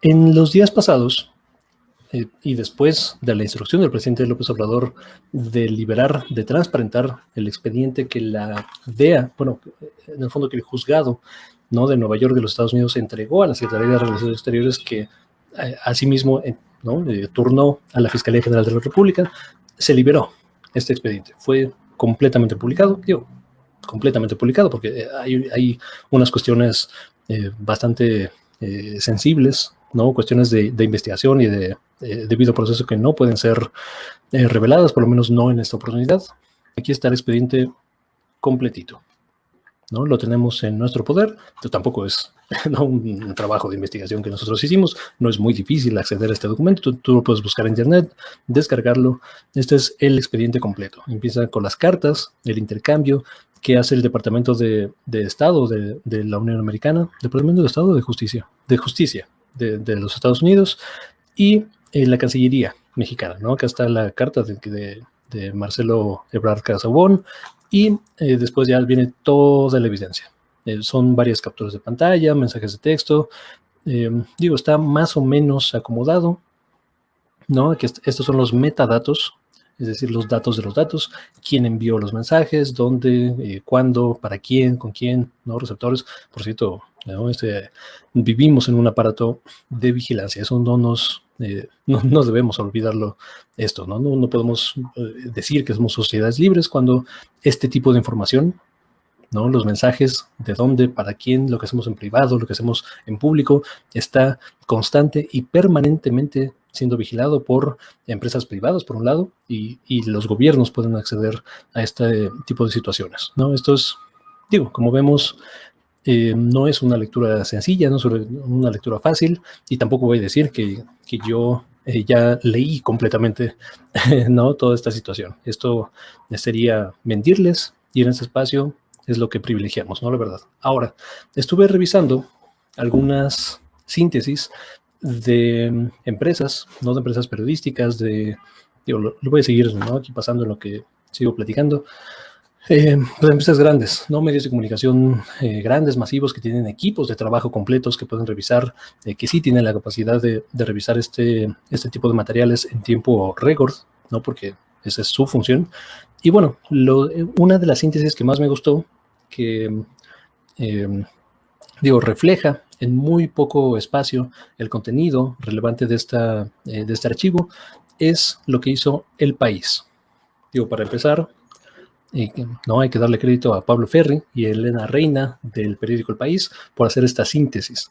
En los días pasados, y después de la instrucción del presidente López Obrador de liberar, de transparentar el expediente que la DEA, bueno, en el fondo que el juzgado, ¿no?, de Nueva York de los Estados Unidos entregó a la Secretaría de Relaciones Exteriores, que asimismo, ¿no?, turnó a la Fiscalía General de la República, se liberó este expediente. Fue completamente publicado, digo, completamente publicado, porque hay unas cuestiones bastante sensibles, ¿no?, cuestiones de investigación y de debido proceso que no pueden ser reveladas, por lo menos no en esta oportunidad. Aquí está el expediente completito, ¿no? Lo tenemos en nuestro poder. Esto tampoco es, ¿no?, un trabajo de investigación que nosotros hicimos. No es muy difícil acceder a este documento. Tú lo puedes buscar en internet, descargarlo. Este es el expediente completo. Empieza con las cartas, el intercambio que hace el Departamento de Estado de la Unión Americana, Departamento de Estado de Justicia de los Estados Unidos, y la Cancillería mexicana, ¿no? Acá está la carta de Marcelo Ebrard Casaubon, y después ya viene toda la evidencia. Son varias capturas de pantalla, mensajes de texto. Digo, está más o menos acomodado, ¿no? Aquí estos son los metadatos, es decir, los datos de los datos, quién envió los mensajes, dónde, cuándo, para quién, con quién, ¿no? Receptores. Por cierto, ¿no?, vivimos en un aparato de vigilancia. Eso no debemos olvidarlo, esto, ¿no? No podemos decir que somos sociedades libres cuando este tipo de información, ¿no?, los mensajes, de dónde, para quién, lo que hacemos en privado, lo que hacemos en público, está constante y permanentemente siendo vigilado por empresas privadas, por un lado, y los gobiernos pueden acceder a este tipo de situaciones, ¿no? Esto es, digo, como vemos, no es una lectura sencilla, no es una lectura fácil, y tampoco voy a decir que yo ya leí completamente ¿no?, toda esta situación. Esto sería mentirles, y en este espacio es lo que privilegiamos, ¿no?, la verdad. Ahora, estuve revisando algunas síntesis de empresas, ¿no?, de empresas periodísticas, digo, lo voy a seguir, ¿no?, aquí pasando en lo que sigo platicando. Pues empresas grandes, ¿no?, medios de comunicación grandes, masivos, que tienen equipos de trabajo completos, que pueden revisar, que sí tienen la capacidad de revisar este tipo de materiales en tiempo récord, ¿no?, porque esa es su función. Y bueno, una de las síntesis que más me gustó, que digo, refleja en muy poco espacio el contenido relevante de este archivo, es lo que hizo El País. Digo, para empezar, no hay que darle crédito a Pablo Ferri y a Elena Reina del periódico El País por hacer esta síntesis.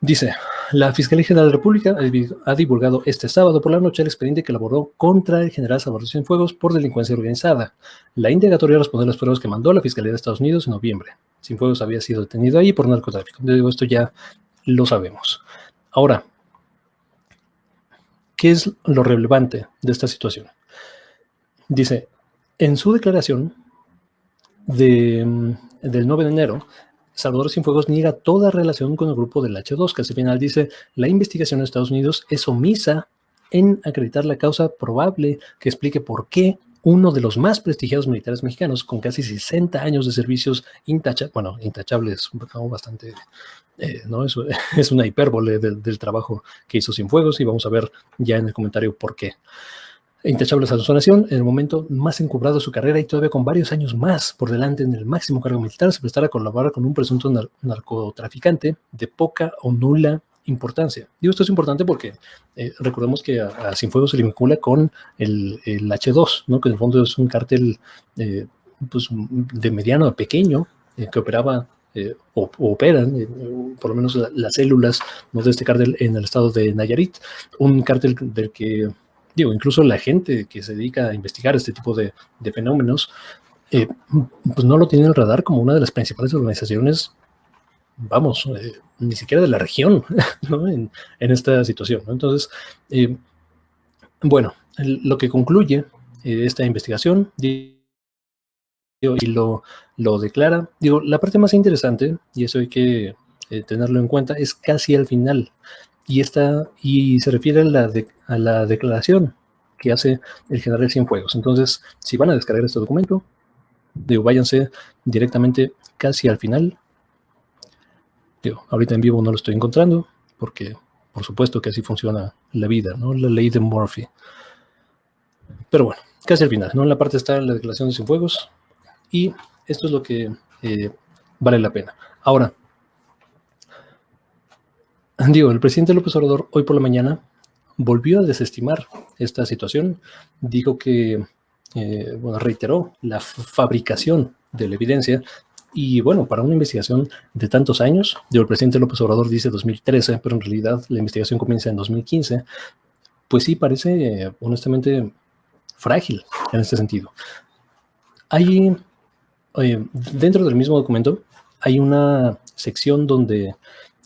Dice: la Fiscalía General de la República ha divulgado este sábado por la noche el expediente que elaboró contra el general Salvador Cienfuegos por delincuencia organizada. La indagatoria responde a las pruebas que mandó la Fiscalía de Estados Unidos en noviembre. Cienfuegos había sido detenido ahí por narcotráfico. Digo, esto ya lo sabemos. Ahora, ¿qué es lo relevante de esta situación? Dice, en su declaración del 9 de enero, Salvador Cienfuegos niega toda relación con el grupo del H2, que al final dice: la investigación de Estados Unidos es omisa en acreditar la causa probable que explique por qué uno de los más prestigiados militares mexicanos, con casi 60 años de servicios intachables, ¿no?, bastante, ¿no?, eso es una hipérbole del trabajo que hizo Cienfuegos, y vamos a ver ya en el comentario por qué. Intachables a su nación, en el momento más encumbrado de su carrera y todavía con varios años más por delante en el máximo cargo militar, se prestara a colaborar con un presunto narcotraficante de poca o nula importancia. Digo, esto es importante porque recordemos que a Cienfuegos se le vincula con el H2, ¿no?, que en el fondo es un cártel pues, de mediano a pequeño, que operaba o operan, por lo menos las células, ¿no?, de este cártel en el estado de Nayarit, un cártel del que, digo, incluso la gente que se dedica a investigar este tipo de fenómenos, pues no lo tiene en el radar como una de las principales organizaciones, vamos, ni siquiera de la región, ¿no?, en esta situación, ¿no? Entonces, bueno, lo que concluye esta investigación, y lo declara, digo, la parte más interesante, y eso hay que tenerlo en cuenta, es casi al final, y se refiere a la declaración que hace el general Cienfuegos. Entonces, si van a descargar este documento, digo, váyanse directamente casi al final. Digo, ahorita en vivo no lo estoy encontrando porque por supuesto que así funciona la vida, ¿no? La ley de Murphy. Pero bueno, casi al final, ¿no? En la parte está la declaración de Cienfuegos y esto es lo que vale la pena. Ahora, digo, el presidente López Obrador hoy por la mañana volvió a desestimar esta situación, dijo que, bueno, reiteró la fabricación de la evidencia y bueno, para una investigación de tantos años, digo, el presidente López Obrador dice 2013, pero en realidad la investigación comienza en 2015, pues sí parece honestamente frágil en este sentido. Hay, dentro del mismo documento, hay una sección donde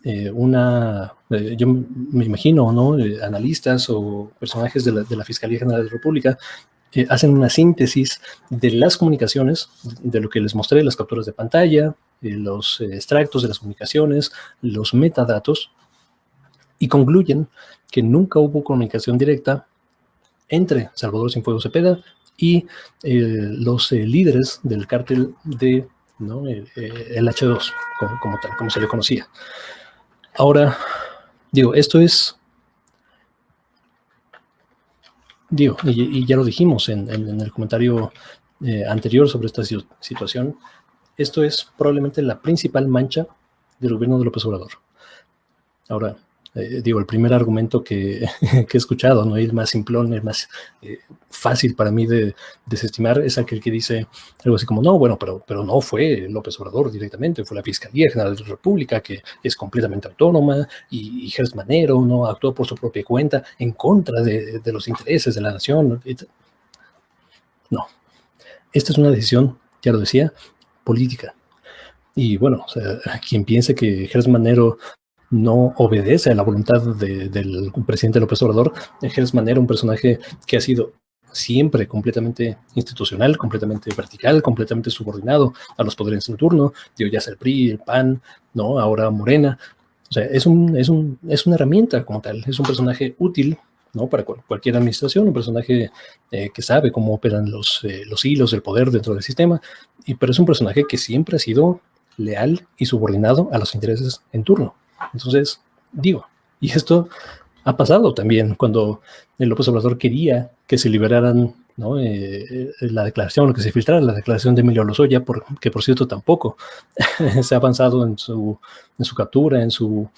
yo me imagino, ¿no? Analistas o personajes de la Fiscalía General de la República hacen una síntesis de las comunicaciones, de lo que les mostré, las capturas de pantalla, los extractos de las comunicaciones, los metadatos, y concluyen que nunca hubo comunicación directa entre Salvador Cienfuegos Cepeda y los líderes del cártel de, ¿no? El H2, como tal, como se le conocía. Ahora, digo, esto es, digo, y ya lo dijimos en el comentario anterior sobre esta situación, esto es probablemente la principal mancha del gobierno de López Obrador. Ahora, digo, el primer argumento que he escuchado, ¿no? El más simplón, el más fácil para mí de desestimar es aquel que dice algo así como, no, bueno, pero no fue López Obrador directamente, fue la Fiscalía General de la República, que es completamente autónoma, y Gers Manero no actuó por su propia cuenta en contra de los intereses de la nación. No, esta es una decisión, ya lo decía, política. Y bueno, o sea, quien piense que Gers Manero no obedece a la voluntad del presidente López Obrador, Gers Manero, un personaje que ha sido siempre completamente institucional, completamente vertical, completamente subordinado a los poderes en turno, digo, ya sea el PRI, el PAN, ¿no? Ahora Morena. O sea, es una herramienta como tal, es un personaje útil, ¿no? Para cualquier administración, un personaje que sabe cómo operan los hilos del poder dentro del sistema, pero es un personaje que siempre ha sido leal y subordinado a los intereses en turno. Entonces, digo, y esto ha pasado también cuando el López Obrador quería que se liberaran, ¿no? La declaración, que se filtrara la declaración de Emilio Lozoya, que por cierto tampoco se ha avanzado en su captura, en su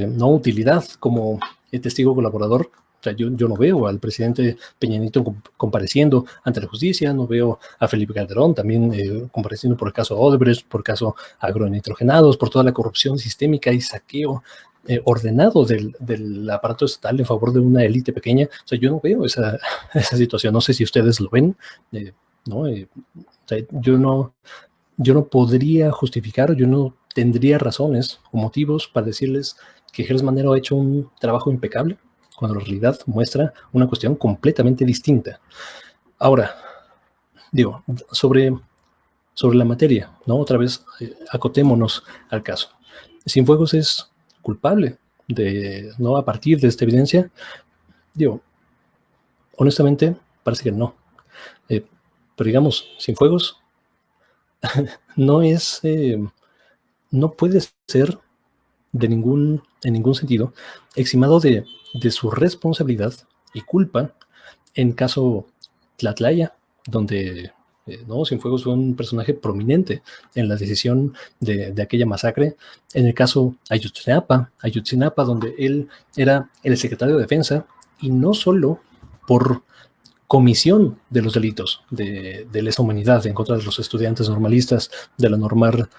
no utilidad como testigo colaborador. O sea, yo no veo al presidente Peña Nieto compareciendo ante la justicia, no veo a Felipe Calderón también compareciendo por el caso Odebrecht, por el caso agronitrogenados, por toda la corrupción sistémica y saqueo ordenado del aparato estatal en favor de una élite pequeña. O sea, yo no veo esa situación. No sé si ustedes lo ven, ¿no? O sea, yo no podría justificar, yo no tendría razones o motivos para decirles que Gers Manero ha hecho un trabajo impecable, cuando la realidad muestra una cuestión completamente distinta. Ahora, digo, sobre la materia, ¿no? Otra vez, acotémonos al caso. Cienfuegos es culpable ¿no? A partir de esta evidencia, digo, honestamente, parece que no. Pero digamos, Cienfuegos no puede ser en ningún sentido eximado de su responsabilidad y culpa en caso Tlatlaya, donde no, Cienfuegos fue un personaje prominente en la decisión de aquella masacre. En el caso Ayotzinapa, donde él era el secretario de Defensa, y no solo por comisión de los delitos de lesa humanidad en contra de los estudiantes normalistas de la normal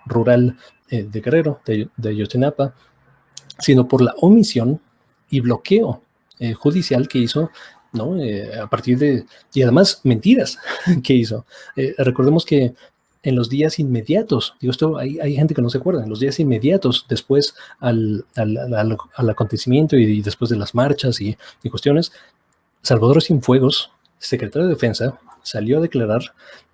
rural de Guerrero, de Ayotzinapa, sino por la omisión y bloqueo judicial que hizo, ¿no? A partir de, y además mentiras que hizo. Recordemos que en los días inmediatos, digo esto, hay gente que no se acuerda, en los días inmediatos después al acontecimiento y después de las marchas y cuestiones, Salvador Cienfuegos, secretario de Defensa, salió a declarar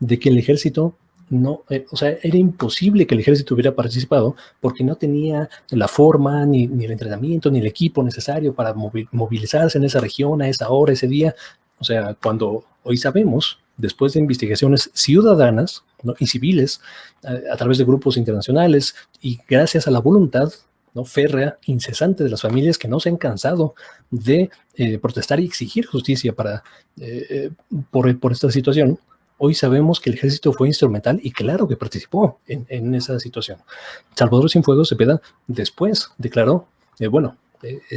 de que el ejército no, o sea, era imposible que el ejército hubiera participado porque no tenía la forma, ni el entrenamiento, ni el equipo necesario para movilizarse en esa región, a esa hora, ese día. O sea, cuando hoy sabemos, después de investigaciones ciudadanas, ¿no? Y civiles, a través de grupos internacionales, y gracias a la voluntad ¿no?, férrea, incesante de las familias que no se han cansado de protestar y exigir justicia por esta situación. Hoy sabemos que el ejército fue instrumental y claro que participó en esa situación. Salvador Cienfuegos Cepeda después declaró,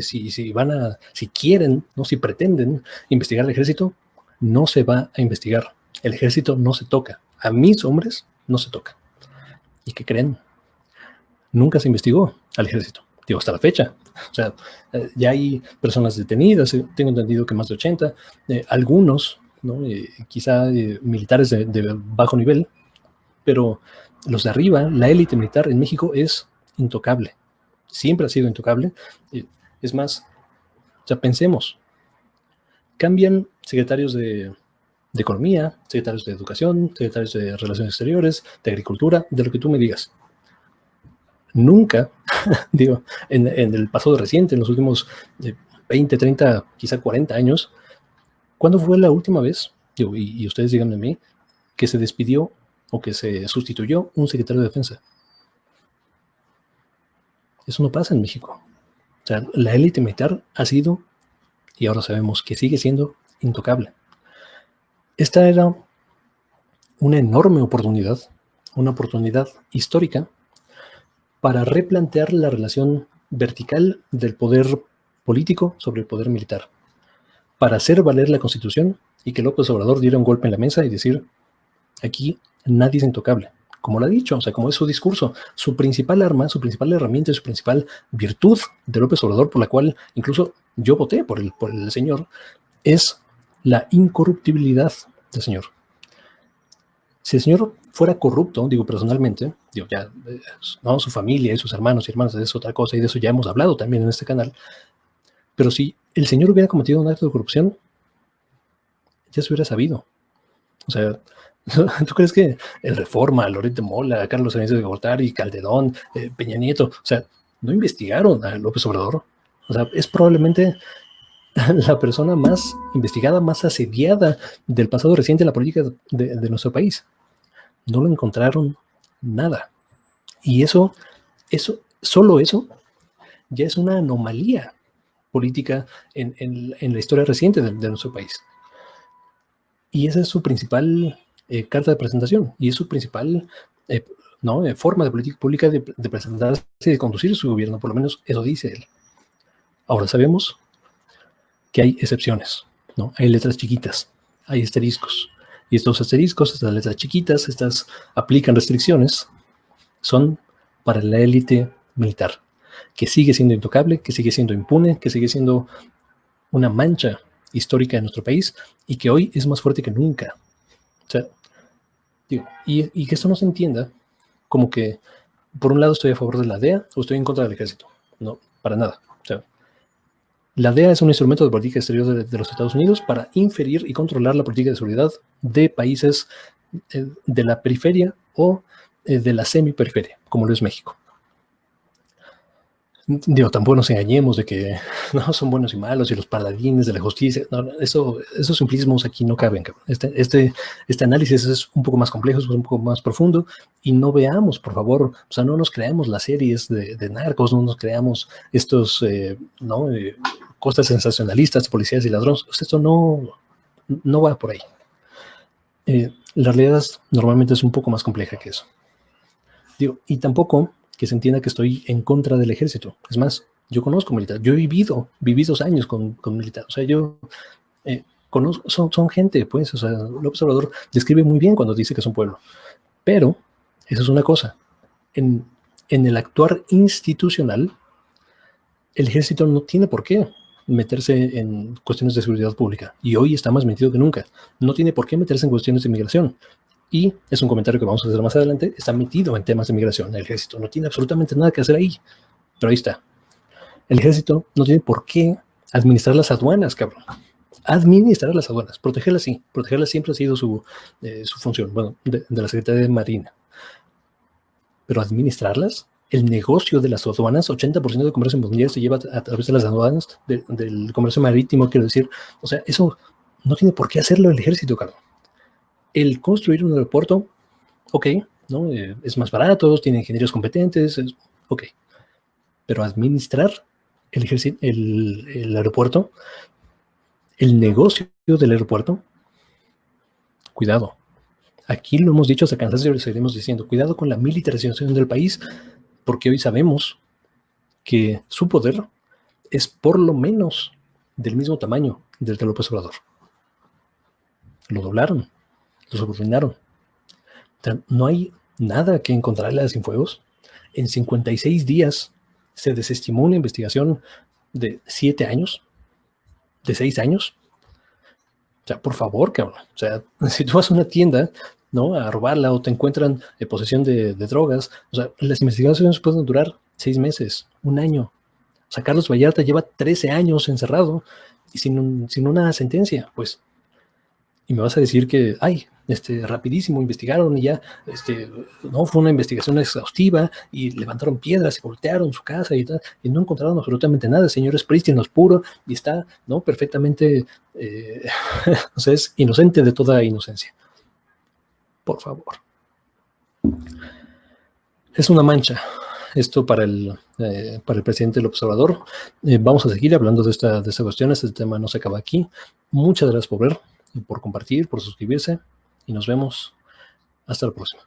si quieren, no, si pretenden investigar al ejército, no se va a investigar. El ejército no se toca. A mis hombres no se toca. ¿Y qué creen? Nunca se investigó al ejército, digo, hasta la fecha. O sea, ya hay personas detenidas, tengo entendido que más de 80, algunos, ¿no?, quizá militares de bajo nivel, pero los de arriba, la élite militar en México es intocable. Siempre ha sido intocable. Es más, o sea, pensemos, cambian secretarios de Economía, secretarios de Educación, secretarios de Relaciones Exteriores, de Agricultura, de lo que tú me digas. Nunca, digo, en el pasado reciente, en los últimos 20, 30, quizá 40 años, ¿cuándo fue la última vez, digo, y ustedes díganme a mí, que se despidió o que se sustituyó un secretario de Defensa? Eso no pasa en México. O sea, la élite militar ha sido, y ahora sabemos que sigue siendo, intocable. Esta era una enorme oportunidad, una oportunidad histórica para replantear la relación vertical del poder político sobre el poder militar, para hacer valer la Constitución y que López Obrador diera un golpe en la mesa y decir, aquí nadie es intocable, como lo ha dicho, o sea, como es su discurso, su principal arma, su principal herramienta, su principal virtud de López Obrador, por la cual incluso yo voté por el señor, es la incorruptibilidad del señor. Si el señor fuera corrupto, digo personalmente, digo ya, no, su familia y sus hermanos y hermanas es otra cosa, y de eso ya hemos hablado también en este canal, pero si el señor hubiera cometido un acto de corrupción, ya se hubiera sabido. O sea, ¿tú crees que el Reforma, Loret de Mola, Carlos Salinas de Gortari, Calderón, Peña Nieto, o sea, no investigaron a López Obrador? O sea, es probablemente la persona más investigada, más asediada del pasado reciente en la política de nuestro país. No lo encontraron nada. Y solo eso, ya es una anomalía política en la historia reciente de nuestro país. Y esa es su principal carta de presentación, y es su principal forma de política pública de presentarse y de conducir su gobierno, por lo menos eso dice él. Ahora sabemos que hay excepciones, ¿no? Hay letras chiquitas, hay asteriscos, y estos asteriscos, estas letras chiquitas, estas aplican restricciones, son para la élite militar, que sigue siendo intocable, que sigue siendo impune, que sigue siendo una mancha histórica de nuestro país y que hoy es más fuerte que nunca. O sea, digo, y que esto no se entienda como que por un lado estoy a favor de la DEA o estoy en contra del ejército. No, para nada. O sea, la DEA es un instrumento de política exterior de los Estados Unidos para inferir y controlar la política de seguridad de países de la periferia o de la semiperiferia, como lo es México. Digo, tampoco nos engañemos de que no son buenos y malos y los paladines de la justicia. No, esos simplismos aquí no caben. Este análisis es un poco más complejo, es un poco más profundo, y no veamos, por favor, o sea, no nos creamos las series de narcos, no nos creamos estos cosas sensacionalistas de policías y ladrones. Esto no va por ahí. La realidad normalmente es un poco más compleja que eso. Digo, y tampoco que se entienda que estoy en contra del ejército. Es más, yo conozco militar. Yo viví 2 años con militar. O sea, yo conozco, son gente, pues. O sea, López Obrador describe muy bien cuando dice que es un pueblo. Pero, eso es una cosa. En el actuar institucional, el ejército no tiene por qué meterse en cuestiones de seguridad pública. Y hoy está más metido que nunca. No tiene por qué meterse en cuestiones de inmigración. Y es un comentario que vamos a hacer más adelante, está metido en temas de migración. El ejército no tiene absolutamente nada que hacer ahí, pero ahí está. El ejército no tiene por qué administrar las aduanas, cabrón. Administrar las aduanas, protegerlas sí, protegerlas siempre ha sido su función, bueno, de la Secretaría de Marina. Pero administrarlas, el negocio de las aduanas, 80% del comercio mundial se lleva a través de las aduanas, del comercio marítimo, quiero decir. O sea, eso no tiene por qué hacerlo el ejército, cabrón. El construir un aeropuerto, ok, ¿no? Es más barato, tiene ingenieros competentes, ok. pero administrar el aeropuerto, el negocio del aeropuerto, cuidado. Aquí lo hemos dicho hasta cansancio y lo seguiremos diciendo. Cuidado con la militarización del país, porque hoy sabemos que su poder es por lo menos del mismo tamaño del de López Obrador. Lo doblaron, lo subordinaron. O sea, no hay nada que encontrarle a Cienfuegos. En 56 días se desestimó una investigación de 7 años, de 6 años. O sea, por favor, cabrón. O sea, si tú vas a una tienda, ¿no?, a robarla o te encuentran en posesión de drogas, o sea, las investigaciones pueden durar 6 meses, 1 año. O sea, Carlos Vallarta lleva 13 años encerrado y sin una sentencia, pues. Y me vas a decir que, rapidísimo investigaron y ya, no, fue una investigación exhaustiva y levantaron piedras y voltearon su casa y tal, y no encontraron absolutamente nada. El señor es prístino, es puro y está, ¿no?, perfectamente, o sea, es inocente de toda inocencia. Por favor. Es una mancha esto para el presidente López Obrador. Vamos a seguir hablando de esta cuestión. Este tema no se acaba aquí. Muchas gracias por ver, por compartir, por suscribirse y nos vemos hasta la próxima.